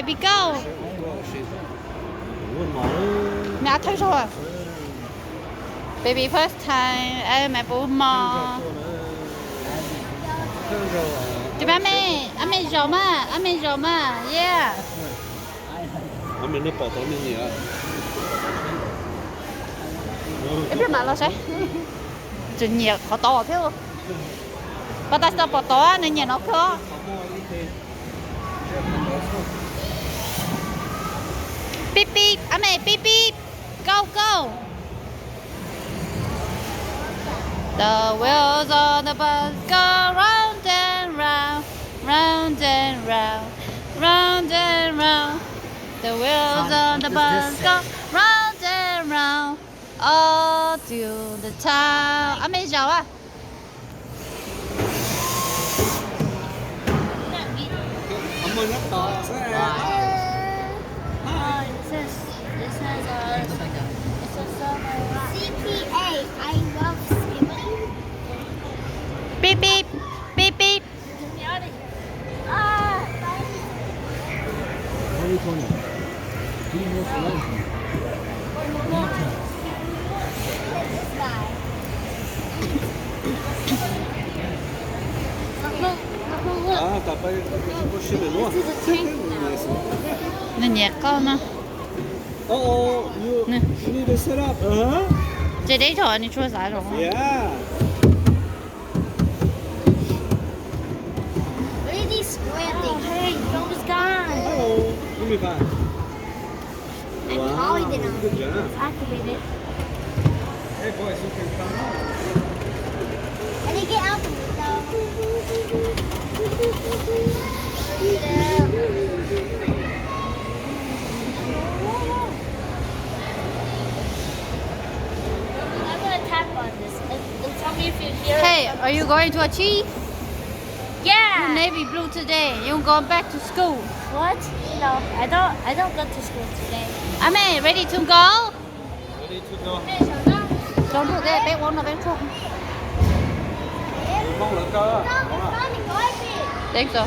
baby go. Mẹ thấy rồi. Baby first time at Maplewood Mall. Đi ba mẹ, anh mẹ rồi mà, yeah. Anh mẹ nó bỏ tao như vậy. Em biết mà lo sao? Chuyện nhiều khó to thế không? Bà ta sao bỏ to nên nhà nó khó. Beep beep, anh mẹ beep beep, go go. The wheels on the bus go round and round, round and round, round and round. The wheels on the bus go round and round, all through the town. Anh mẹ giàu à? Ông ơi nhắc to. CPA. I love skipping. Beep beep, beep beep. Get me out of here. What are you calling it? Do you know French? This guy. Look. Ah, tá para cochilou. This is a tank now. Nó nhạt con nó. Oh, you need to set up. Chị đấy thôi, anh chua giải rồi. Yeah. What are these square things? Hey, phone is gone. Oh, give me back. And Polly didn't Good job. activate it. Hey boys, you can come out. I didn't get out the window. I'm gonna tap on this and tell me if you hear it. Hey, are you going to achieve? Yeah. Navy blue today. You going back to school? What? No, I don't go to school today. Ame, ready to go? Ready to go. Don't do that. Bé uống nó bé không? Mong là cơ. Think so.